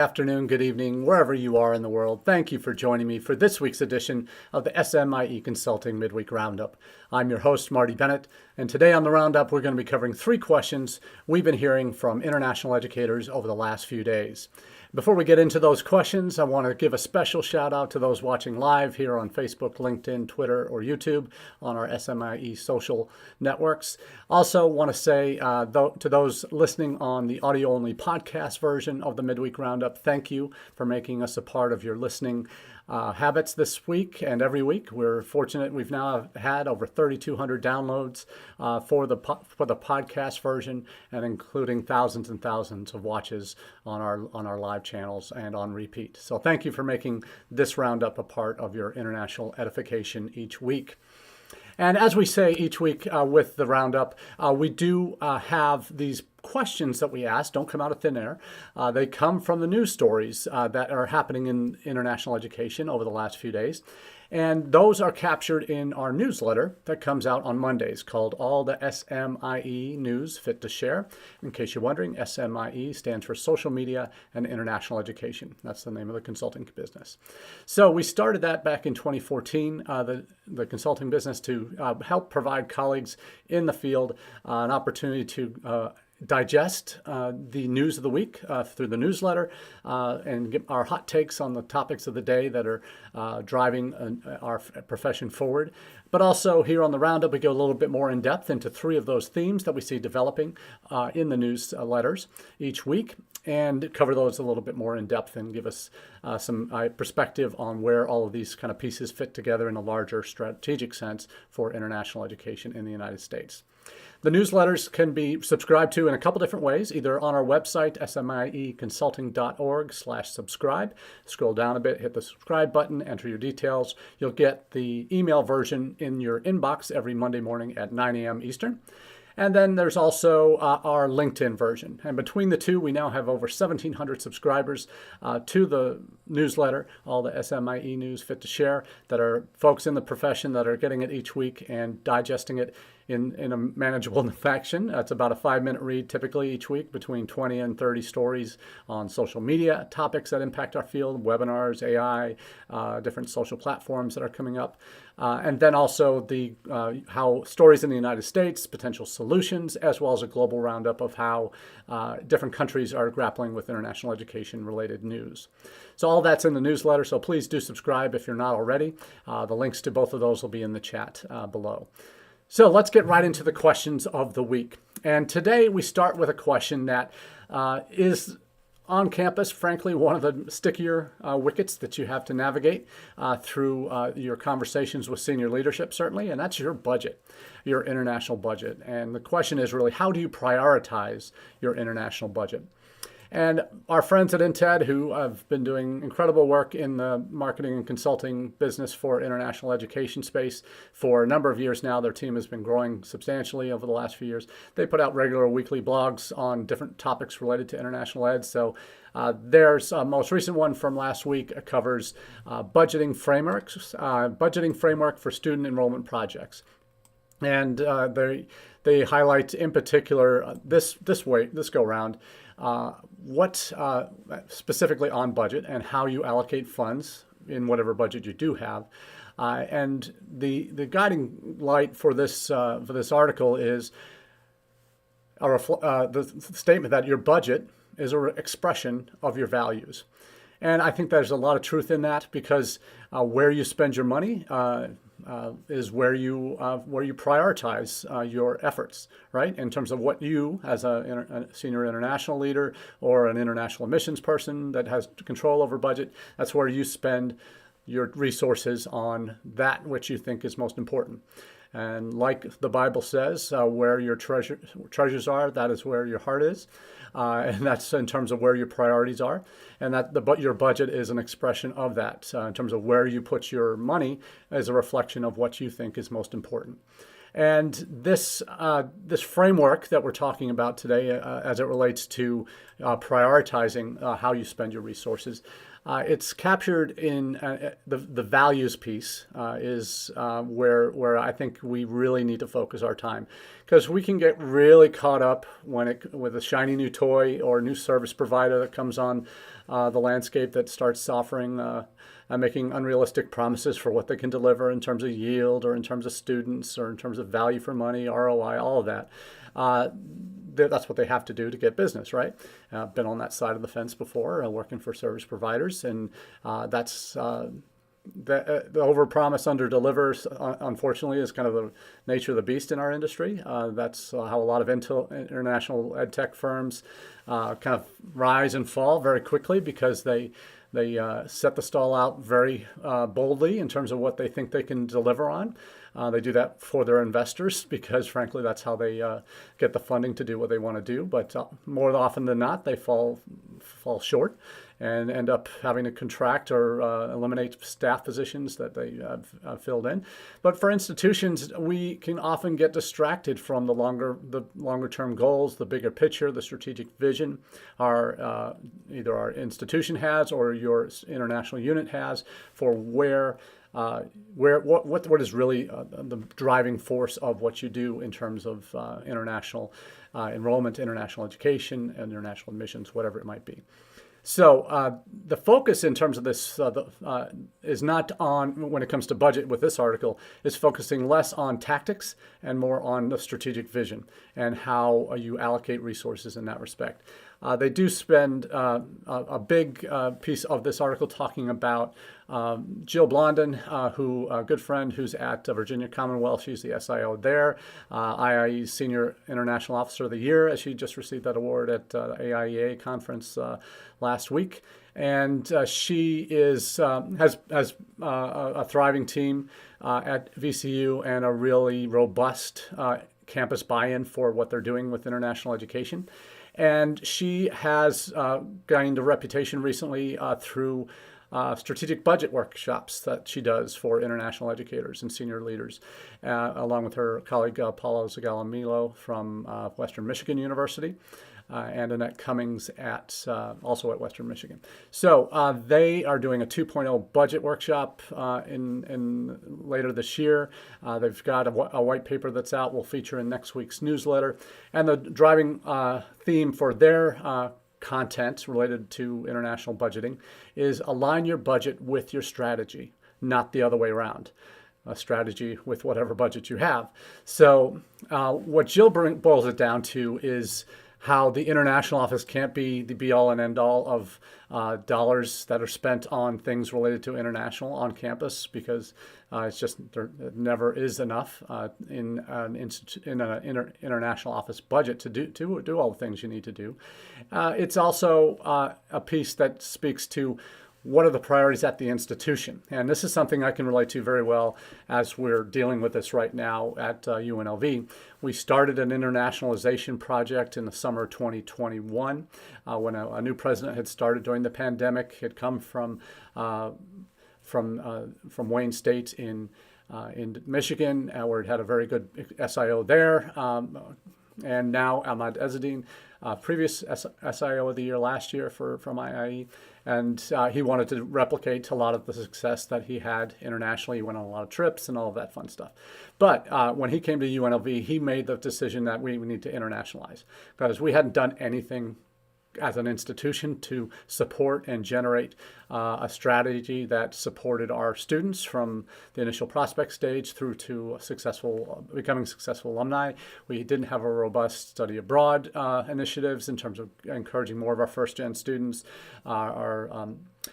Afternoon, good evening, wherever you are in the world. Thank you for joining me for this week's edition of the SMIE Consulting Midweek Roundup. I'm your host, Marty Bennett, and today on the Roundup, we're going to be covering 3 questions we've been hearing from international educators over the last few days. Before we get into those questions, I want to give a special shout out to those watching live here on Facebook, LinkedIn, Twitter, or YouTube on our SMIE social networks. Also want to say to those listening on the audio-only podcast version of the Midweek Roundup, thank you for making us a part of your listening habits this week and every week. We're fortunate we've now had over 3,200 downloads for the podcast version, and including thousands and thousands of watches on our live channels and on repeat. So thank you for making this roundup a part of your international edification each week. And as we say each week with the roundup, we do have these questions that we ask. Don't come out of thin air. They come from the news stories that are happening in international education over the last few days. And those are captured in our newsletter that comes out on Mondays called All the SMIE News Fit to Share. In case you're wondering, SMIE stands for Social Media and International Education. That's the name of the consulting business. So we started that back in 2014, the consulting business, to help provide colleagues in the field an opportunity to digest the news of the week through the newsletter and get our hot takes on the topics of the day that are driving our profession forward. But also here on the Roundup, we go a little bit more in depth into 3 of those themes that we see developing in the newsletters each week, and cover those a little bit more in depth and give us some perspective on where all of these kind of pieces fit together in a larger strategic sense for international education in the United States. The newsletters can be subscribed to in a couple different ways, either on our website, smieconsulting.org/subscribe. Scroll down a bit, hit the subscribe button, enter your details. You'll get the email version in your inbox every Monday morning at 9 a.m. Eastern. And then there's also our LinkedIn version. And between the two, we now have over 1,700 subscribers to the newsletter, all the SMIE News Fit to Share, that are folks in the profession that are getting it each week and digesting it in a manageable fashion. It's about a 5-minute read typically each week, between 20 and 30 stories on social media topics that impact our field, webinars, AI, different social platforms that are coming up. And then also the how stories in the United States, potential solutions, as well as a global roundup of how different countries are grappling with international education related news. So all that's in the newsletter, so please do subscribe if you're not already. The links to both of those will be in the chat below. So let's get right into the questions of the week. And today we start with a question that is on campus, frankly, one of the stickier wickets that you have to navigate through your conversations with senior leadership, certainly, and that's your budget, your international budget. And the question is really, how do you prioritize your international budget? And our friends at INTED, who have been doing incredible work in the marketing and consulting business for international education space for a number of years now, their team has been growing substantially over the last few years. They put out regular weekly blogs on different topics related to international ed. So there's a most recent one from last week covers budgeting framework for student enrollment projects. And they highlight in particular this go round, what specifically on budget and how you allocate funds in whatever budget you do have. And the guiding light for this article is the statement that your budget is an expression of your values. And I think there's a lot of truth in that, because where you spend your money is where you prioritize your efforts, right? In terms of what you, as a senior international leader or an international admissions person that has control over budget, that's where you spend your resources on that which you think is most important. And like the Bible says, where your treasures are, that is where your heart is. And that's in terms of where your priorities are. And your budget is an expression of that. In terms of where you put your money is a reflection of what you think is most important. And this framework that we're talking about today, as it relates to prioritizing how you spend your resources, it's captured in the values piece is where I think we really need to focus our time, because we can get really caught up with a shiny new toy or new service provider that comes on the landscape that starts offering making unrealistic promises for what they can deliver in terms of yield or in terms of students or in terms of value for money, ROI, all of that. That's what they have to do to get business, right? Been on that side of the fence before, working for service providers, and that's the overpromise, underdelivers, unfortunately, is kind of the nature of the beast in our industry. That's how a lot of international ed tech firms kind of rise and fall very quickly because they set the stall out very boldly in terms of what they think they can deliver on. They do that for their investors because, frankly, that's how they get the funding to do what they want to do. But more often than not, they fall short and end up having to contract or eliminate staff positions that they have filled in. But for institutions, we can often get distracted from the longer term goals, the bigger picture, the strategic vision either our institution has or your international unit has for what is really the driving force of what you do in terms of international enrollment, international education, and international admissions, whatever it might be. So the focus in terms of this is not on, when it comes to budget with this article, is focusing less on tactics and more on the strategic vision and how you allocate resources in that respect. They do spend a big piece of this article talking about Jill Blondin, a good friend who's at Virginia Commonwealth. She's the SIO there, IIE's Senior International Officer of the Year, as she just received that award at the AIEA conference last week. And she has a thriving team at VCU and a really robust campus buy-in for what they're doing with international education. And she has gained a reputation recently through strategic budget workshops that she does for international educators and senior leaders, along with her colleague Paulo Zagala-Milo from Western Michigan University. And Annette Cummings also at Western Michigan. So they are doing a 2.0 budget workshop in later this year. They've got a white paper that's out. We'll feature in next week's newsletter. And the driving theme for their content related to international budgeting is align your budget with your strategy, not the other way around. A strategy with whatever budget you have. So what Jill boils it down to is how the international office can't be the be-all and end-all of dollars that are spent on things related to international on campus, because it's just there never is enough in an international office budget to do all the things you need to do. It's also a piece that speaks to what are the priorities at the institution? And this is something I can relate to very well as we're dealing with this right now at UNLV. We started an internationalization project in the summer of 2021 when a new president had started during the pandemic. Had come from Wayne State in Michigan, where it had a very good SIO there. And now Ahmad Ezzedine, previous SIO of the year last year from IIE, and he wanted to replicate a lot of the success that he had internationally. He went on a lot of trips and all of that fun stuff. But when he came to UNLV, he made the decision that we need to internationalize, because we hadn't done anything as an institution to support and generate a strategy that supported our students from the initial prospect stage through to becoming successful alumni. We didn't have a robust study abroad initiatives in terms of encouraging more of our first-gen students.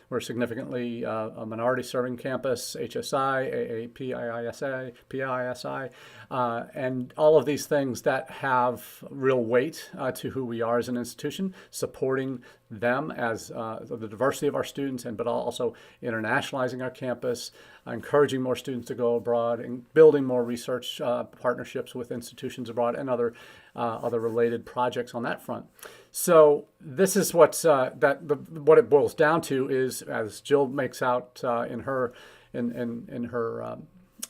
We're significantly a minority-serving campus, HSI, AAPISI, PISI, and all of these things that have real weight to who we are as an institution, supporting them as the diversity of our students, but also internationalizing our campus, encouraging more students to go abroad, and building more research partnerships with institutions abroad and other related projects on that front. So this is what it boils down to is, as Jill makes out in her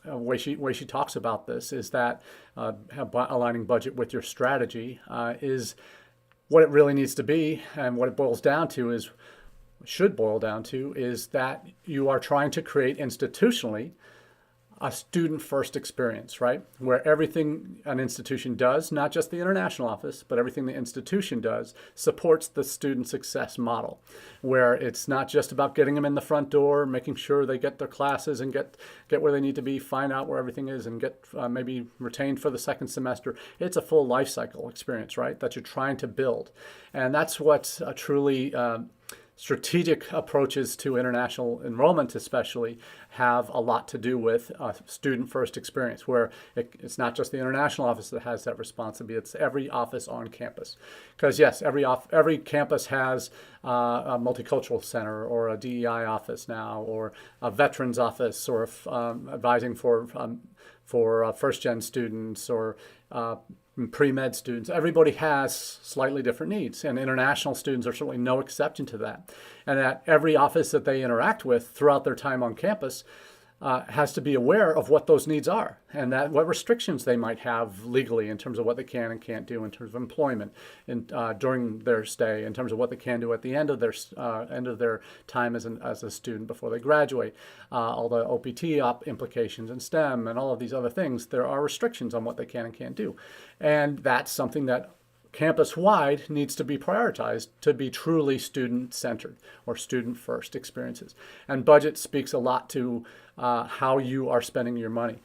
way she talks about this, is that aligning budget with your strategy is what it really needs to be, and what it should boil down to is that you are trying to create institutionally a student-first experience, right? Where everything an institution does, not just the international office, but everything the institution does, supports the student success model, where it's not just about getting them in the front door, making sure they get their classes and get where they need to be, find out where everything is, and get maybe retained for the second semester. It's a full life cycle experience, right, that you're trying to build. And that's what truly strategic approaches to international enrollment especially have a lot to do with student-first experience, where it's not just the international office that has that responsibility, it's every office on campus. Because yes, every campus has a multicultural center or a DEI office now, or a veterans office, or advising for first-gen students, or pre-med students. Everybody has slightly different needs, and international students are certainly no exception to that. And at every office that they interact with throughout their time on campus has to be aware of what those needs are, and that what restrictions they might have legally in terms of what they can and can't do in terms of employment during their stay, in terms of what they can do at the end of their time as a student before they graduate, all the OPT implications in STEM and all of these other things. There are restrictions on what they can and can't do, and that's something that campus-wide needs to be prioritized to be truly student-centered or student-first experiences. And budget speaks a lot to how you are spending your money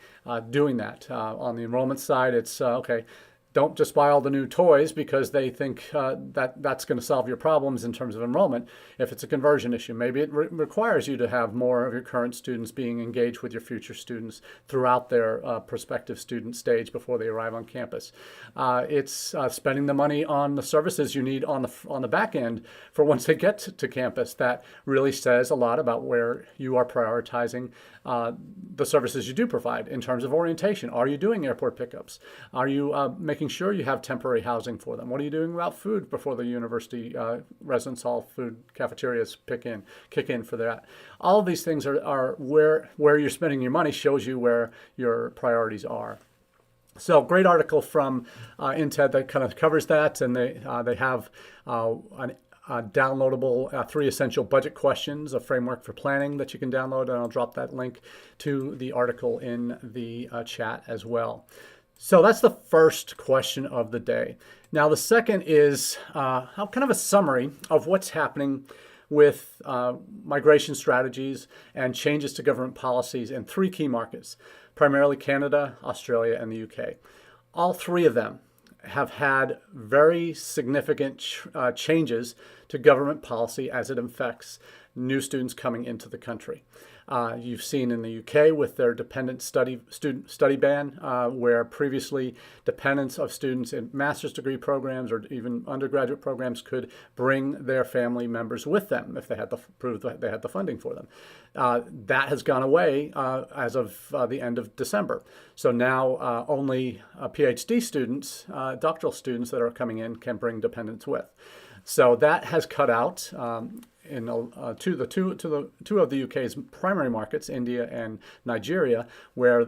doing that. On the enrollment side, it's okay, don't just buy all the new toys because they think that's going to solve your problems in terms of enrollment. If it's a conversion issue, maybe it requires you to have more of your current students being engaged with your future students throughout their prospective student stage before they arrive on campus. It's spending the money on the services you need on the back end for once they get to campus. That really says a lot about where you are prioritizing the services you do provide in terms of orientation. Are you doing airport pickups? Are you making sure you have temporary housing for them? What are you doing about food before the university residence hall food cafeterias kick in for that? All of these things are where you're spending your money shows you where your priorities are. So great article from INTED that kind of covers that, and they have a downloadable 3 essential budget questions, a framework for planning that you can download, and I'll drop that link to the article in the chat as well. So that's the first question of the day. Now the second is kind of a summary of what's happening with migration strategies and changes to government policies in 3 key markets, primarily Canada, Australia, and the UK. All 3 of them have had very significant changes to government policy as it affects new students coming into the country. You've seen in the UK with their dependent student study ban, where previously dependents of students in master's degree programs or even undergraduate programs could bring their family members with them if they had prove that they had the funding for them. That has gone away as of the end of December. So now only PhD students, doctoral students that are coming in can bring dependents with. So that has cut out in two of the UK's primary markets, India and Nigeria, where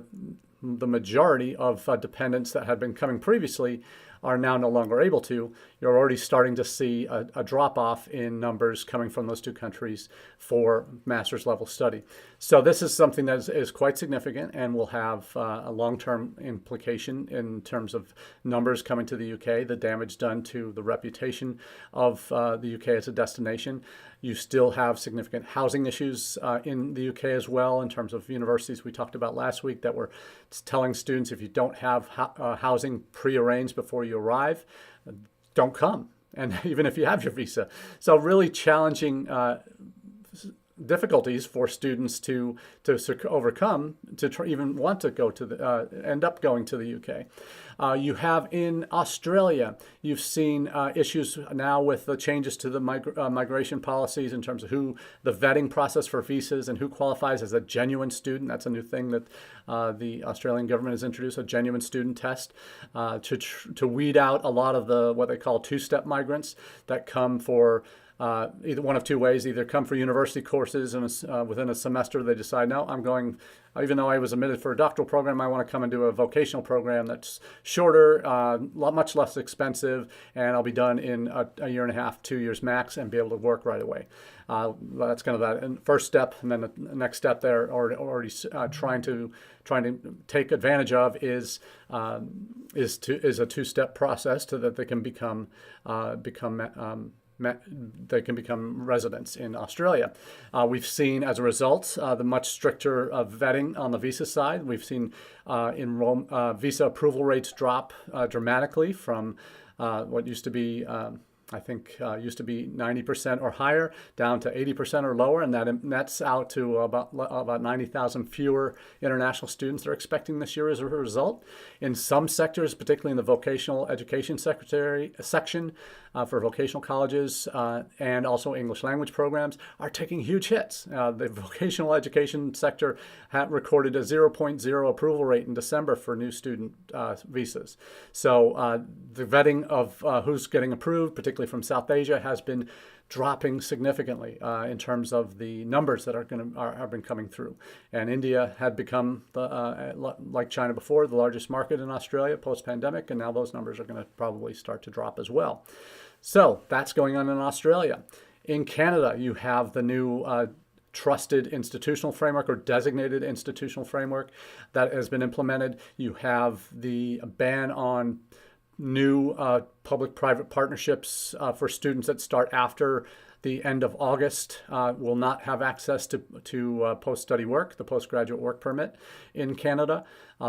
the majority of dependents that had been coming previously are now no longer able to. You're already starting to see a drop-off in numbers coming from those 2 countries for master's level study. So this is something that is quite significant and will have a long-term implication in terms of numbers coming to the UK, the damage done to the reputation of the UK as a destination. You still have significant housing issues in the UK as well, in terms of universities we talked about last week that were telling students if you don't have housing prearranged before you arrive, don't come, and even if you have your visa. So really challenging difficulties for students to overcome to even want to go to end up going to the UK. You have in Australia, you've seen issues now with the changes to the migration policies in terms of the vetting process for visas and who qualifies as a genuine student. That's a new thing that the Australian government has introduced, a genuine student test to weed out a lot of what they call 2-step migrants that come for either one of two ways: either come for university courses and within a semester they decide, no, I'm going, even though I was admitted for a doctoral program, I want to come and do a vocational program that's shorter, much less expensive, and I'll be done in a year and a half, 2 years max, and be able to work right away. That's kind of that first step, and then the next step they're already trying to take advantage of is a two-step process so that they can become residents in Australia. We've seen, as a result, the much stricter vetting on the visa side. We've seen visa approval rates drop dramatically from what used to be used to be 90% or higher, down to 80% or lower, and that nets out to about 90,000 fewer international students they're expecting this year as a result. In some sectors, particularly in the vocational education section for vocational colleges and also English language programs, are taking huge hits. The vocational education sector recorded a 0.0 approval rate in December for new student visas. So the vetting of who's getting approved, particularly from South Asia, has been dropping significantly in terms of the numbers that have been coming through. And India had become, like China before, the largest market in Australia post-pandemic, and now those numbers are going to probably start to drop as well. So that's going on in Australia. In Canada, you have the new trusted institutional framework or designated institutional framework that has been implemented. You have the ban on new public-private partnerships for students that start after the end of August will not have access to post-study work, the postgraduate work permit in Canada.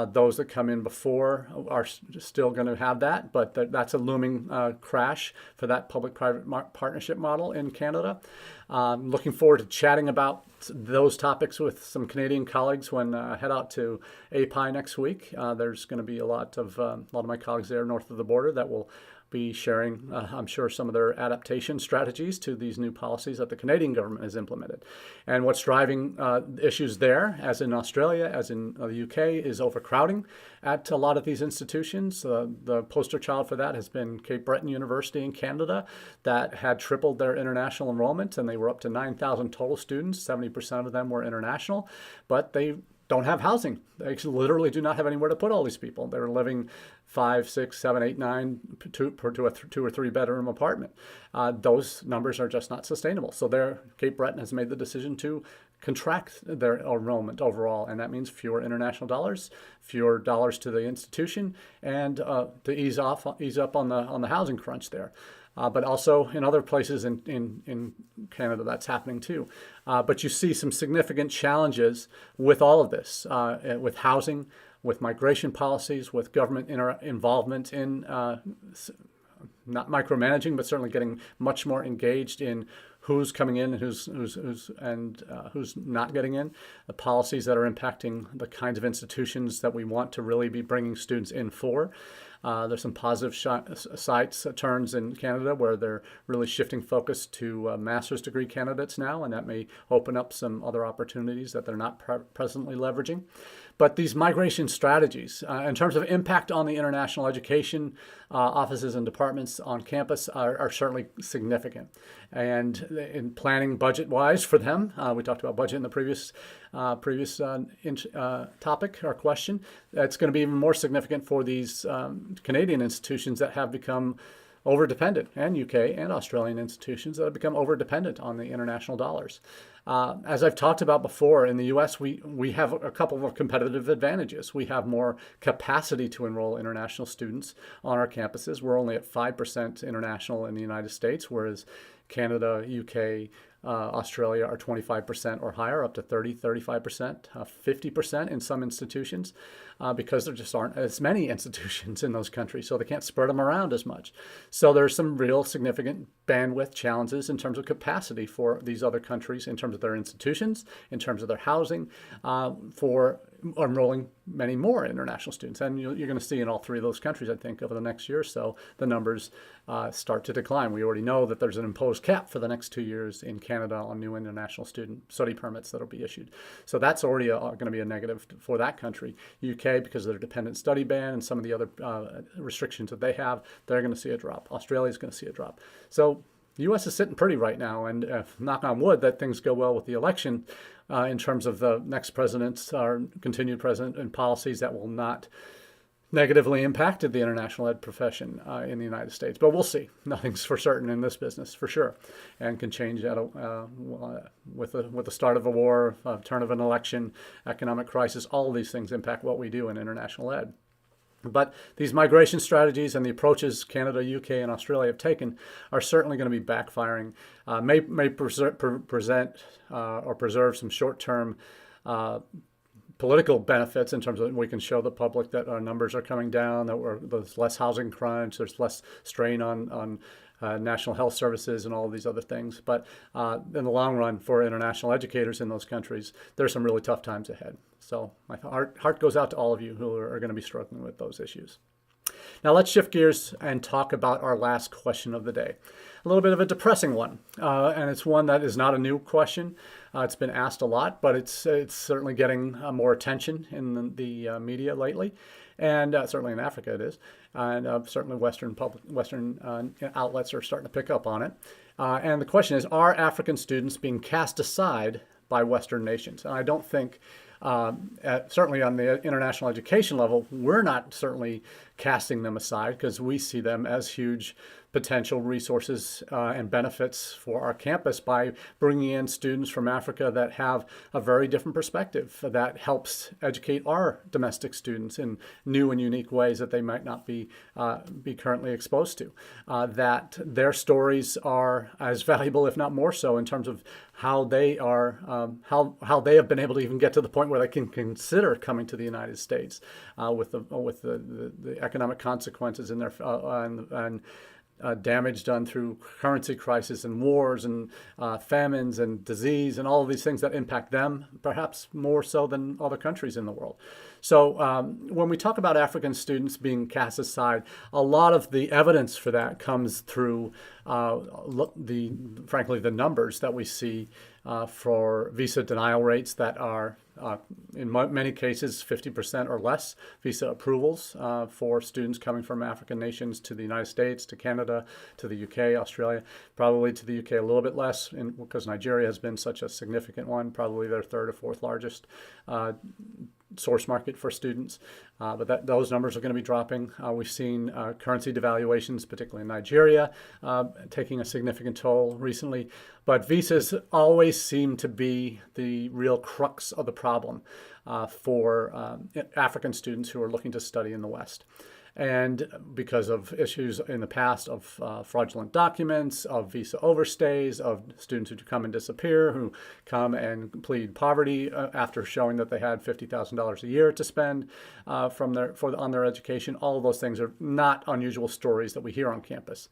Those that come in before are still going to have that, but that's a looming crash for that public-private partnership model in Canada. Looking forward to chatting about those topics with some Canadian colleagues when I head out to API next week. There's going to be a lot of my colleagues there north of the border that will be sharing, I'm sure, some of their adaptation strategies to these new policies that the Canadian government has implemented. And what's driving issues there, as in Australia, as in the UK, is overcrowding at a lot of these institutions. The poster child for that has been Cape Breton University in Canada, that had tripled their international enrollment, and they were up to 9,000 total students. 70% of them were international, but they don't have housing. They literally do not have anywhere to put all these people. They're living 5, 6, 7, 8, 9 to a 2 or 3 bedroom apartment. Those numbers are just not sustainable. So Cape Breton has made the decision to contract their enrollment overall, and that means fewer international dollars, fewer dollars to the institution, and to ease up on the housing crunch there. But also in other places in Canada, that's happening too. But you see some significant challenges with all of this, with housing, with migration policies, with government involvement in not micromanaging, but certainly getting much more engaged in who's coming in and who's not getting in, the policies that are impacting the kinds of institutions that we want to really be bringing students in for. There's some positive turns in Canada where they're really shifting focus to master's degree candidates now, and that may open up some other opportunities that they're not presently leveraging. But these migration strategies, in terms of impact on the international education offices and departments on campus, are certainly significant. And in planning budget-wise for them, we talked about budget in the previous topic or question, it's going to be even more significant for these Canadian institutions that have become over-dependent, and UK and Australian institutions that have become over-dependent on the international dollars. As I've talked about before, in the US, we have a couple of competitive advantages. We have more capacity to enroll international students on our campuses. We're only at 5% international in the United States, whereas Canada, UK, Australia are 25% or higher, up to 30, 35%, 50% in some institutions, because there just aren't as many institutions in those countries, so they can't spread them around as much. So there's some real significant bandwidth challenges in terms of capacity for these other countries, in terms of their institutions, in terms of their housing, for enrolling many more international students. And you're going to see in all three of those countries, I think, over the next year or so, the numbers start to decline. We already know that there's an imposed cap for the next 2 years in Canada on new international student study permits that will be issued. So that's already going to be a negative for that country. UK, because of their dependent study ban and some of the other restrictions that they have, they're going to see a drop. Australia is going to see a drop. So the U.S. is sitting pretty right now, and knock on wood that things go well with the election in terms of the next president's or continued president and policies that will not negatively impacted the international ed profession in the United States. But we'll see. Nothing's for certain in this business, for sure, and can change with the start of a war, turn of an election, economic crisis. All of these things impact what we do in international ed. But these migration strategies and the approaches Canada, UK, and Australia have taken are certainly going to be backfiring, may present or preserve some short-term political benefits in terms of we can show the public that our numbers are coming down, that there's less housing crunch, there's less strain on national health services and all of these other things. But in the long run, for international educators in those countries, there's some really tough times ahead. So my heart goes out to all of you who are going to be struggling with those issues. Now let's shift gears and talk about our last question of the day. A little bit of a depressing one, and it's one that is not a new question. It's been asked a lot, but it's certainly getting more attention in the media lately, and certainly in Africa it is, and certainly Western outlets are starting to pick up on it. And the question is, are African students being cast aside by Western nations? And I don't think, certainly on the international education level, we're not certainly casting them aside, because we see them as huge potential resources and benefits for our campus by bringing in students from Africa that have a very different perspective that helps educate our domestic students in new and unique ways that they might not be currently exposed to. That their stories are as valuable, if not more so, in terms of how they are, how they have been able to even get to the point where they can consider coming to the United States with the economic consequences in their and damage done through currency crisis and wars and famines and disease and all of these things that impact them perhaps more so than other countries in the world. So when we talk about African students being cast aside, a lot of the evidence for that comes through frankly the numbers that we see for visa denial rates that are in many cases 50% or less visa approvals for students coming from African nations to the United States, to Canada, to the UK, Australia, probably to the UK a little bit less because Nigeria has been such a significant one, probably their third or fourth largest source market for students, but those numbers are going to be dropping. We've seen currency devaluations, particularly in Nigeria, taking a significant toll recently. But visas always seem to be the real crux of the problem for African students who are looking to study in the West. And because of issues in the past of fraudulent documents, of visa overstays, of students who come and disappear, who come and plead poverty after showing that they had $50,000 a year to spend on their education, all of those things are not unusual stories that we hear on campus.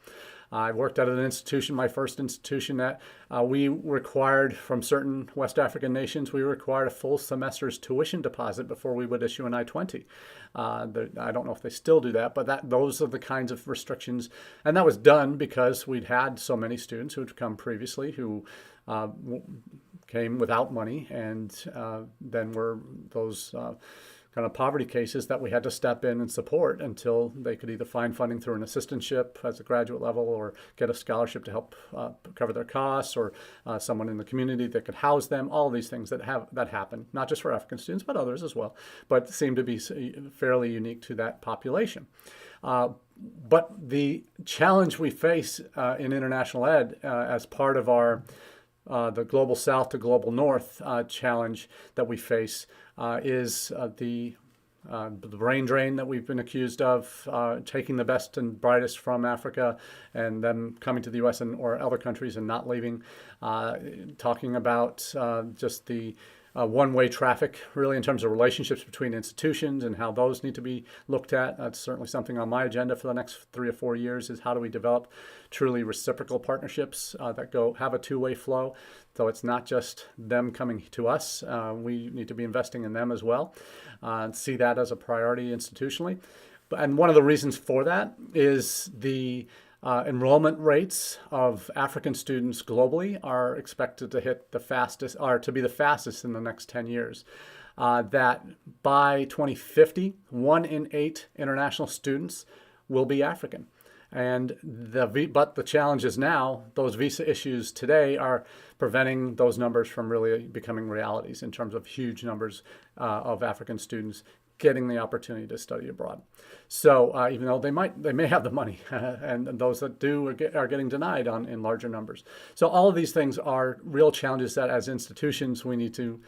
I worked at an institution, my first institution, that we required from certain West African nations, we required a full semester's tuition deposit before we would issue an I-20. I don't know if they still do that, but those are the kinds of restrictions. And that was done because we'd had so many students who'd come previously who came without money, and then were those kind of poverty cases that we had to step in and support until they could either find funding through an assistantship as a graduate level or get a scholarship to help cover their costs, or someone in the community that could house them. All these things that happen, not just for African students, but others as well, but seem to be fairly unique to that population. But the challenge we face in international ed as part of our the global south to global north challenge that we face is the brain drain that we've been accused of, taking the best and brightest from Africa and them coming to the U.S. or other countries and not leaving, talking about just the one-way traffic, really, in terms of relationships between institutions and how those need to be looked at. That's certainly something on my agenda for the next 3 or 4 years, is how do we develop truly reciprocal partnerships that have a two-way flow. So it's not just them coming to us. We need to be investing in them as well, and see that as a priority institutionally. And one of the reasons for that is the enrollment rates of African students globally are expected to hit the fastest, or to be the fastest in the next 10 years. That by 2050, 1 in 8 international students will be African. But the challenge is now those visa issues today are preventing those numbers from really becoming realities in terms of huge numbers of African students getting the opportunity to study abroad. So even though they may have the money, and those that do are getting denied in larger numbers. So all of these things are real challenges that as institutions we need to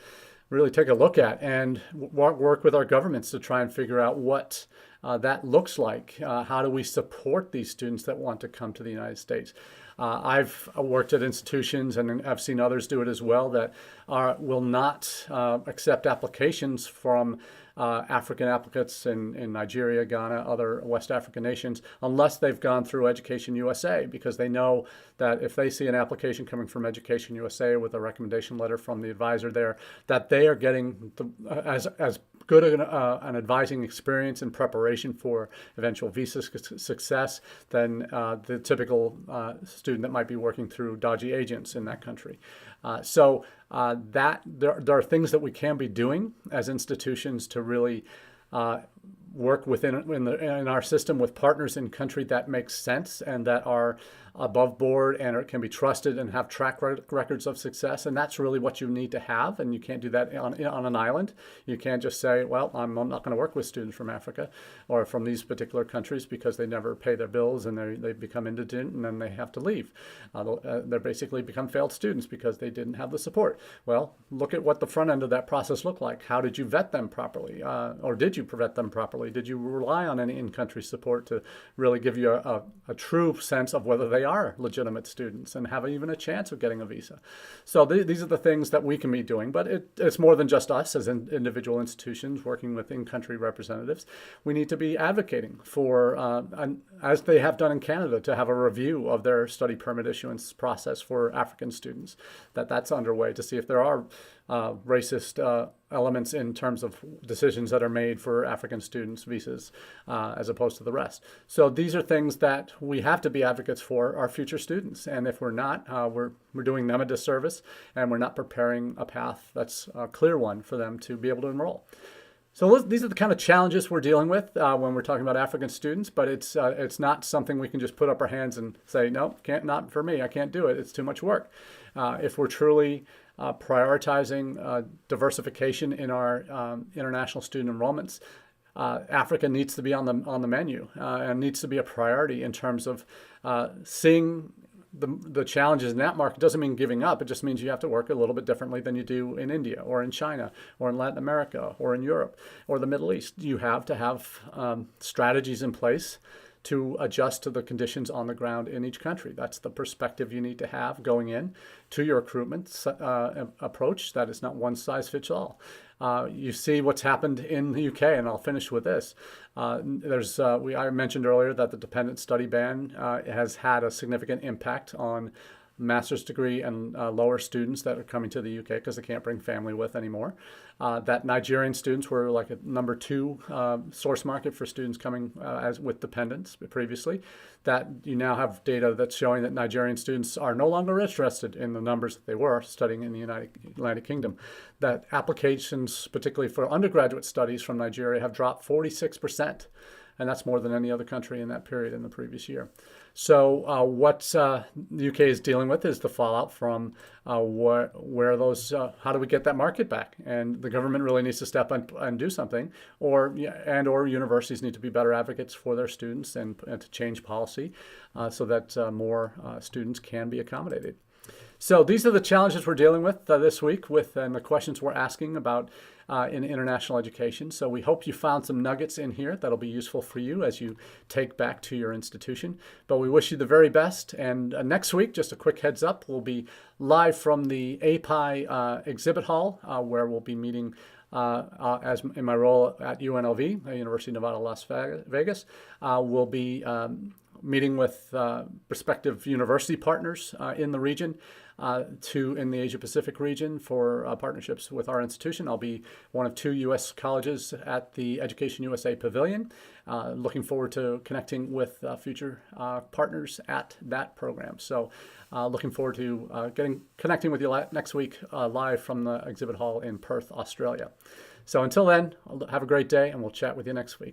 really take a look at and work with our governments to try and figure out what that looks like. How do we support these students that want to come to the United States? I've worked at institutions, and I've seen others do it as well, that will not accept applications from African applicants in Nigeria, Ghana, other West African nations, unless they've gone through Education USA, because they know that if they see an application coming from Education USA with a recommendation letter from the advisor there, that they are getting as good an advising experience and preparation for eventual visa success than the typical student that might be working through dodgy agents in that country. That there are things that we can be doing as institutions to really work in our system with partners in country that makes sense and that are above board and can be trusted and have track records of success. And that's really what you need to have. And you can't do that on an island. You can't just say, well, I'm not going to work with students from Africa or from these particular countries because they never pay their bills and they become indigent and then they have to leave. They basically become failed students because they didn't have the support. Well, look at what the front end of that process looked like. How did you vet them properly? Or did you vet them properly? Did you rely on any in-country support to really give you a true sense of whether they are legitimate students and have even a chance of getting a visa? So these are the things that we can be doing, but it's more than just us as individual institutions working with in-country representatives. We need to be advocating for, as they have done in Canada, to have a review of their study permit issuance process for African students, that's underway to see if there are racist elements in terms of decisions that are made for African students' visas as opposed to the rest. So these are things that we have to be advocates for our future students. And if we're not, we're doing them a disservice and we're not preparing a path that's a clear one for them to be able to enroll. So these are the kind of challenges we're dealing with when we're talking about African students, but it's not something we can just put up our hands and say, no, not for me, I can't do it, it's too much work. If we're truly prioritizing diversification in our international student enrollments, Africa needs to be on the menu and needs to be a priority in terms of seeing the challenges in that market. Doesn't mean giving up. It just means you have to work a little bit differently than you do in India or in China or in Latin America or in Europe or the Middle East. You have to have strategies in place to adjust to the conditions on the ground in each country. That's the perspective you need to have going in to your recruitment approach. That is not one size fits all. You see what's happened in the UK, and I'll finish with this. I mentioned earlier that the dependent study ban has had a significant impact on master's degree and lower students that are coming to the UK because they can't bring family with anymore. That Nigerian students were like a number 2 source market for students coming with dependents previously. That you now have data that's showing that Nigerian students are no longer interested in the numbers that they were studying in the United Kingdom. That applications, particularly for undergraduate studies from Nigeria, have dropped 46%. And that's more than any other country in that period in the previous year. So what the UK is dealing with is the fallout from where those, how do we get that market back? And the government really needs to step up and do something, or universities need to be better advocates for their students and to change policy so that more students can be accommodated. So these are the challenges we're dealing with this week and the questions we're asking about in international education. So we hope you found some nuggets in here that'll be useful for you as you take back to your institution. But we wish you the very best. And next week, just a quick heads up, we'll be live from the API exhibit hall where we'll be meeting as in my role at UNLV, University of Nevada, Las Vegas. We'll be meeting with prospective university partners in the region, in the Asia Pacific region for partnerships with our institution. I'll be one of 2 U.S. colleges at the Education USA Pavilion. Looking forward to connecting with future partners at that program. So looking forward to connecting with you next week live from the exhibit hall in Perth, Australia. So until then, have a great day and we'll chat with you next week.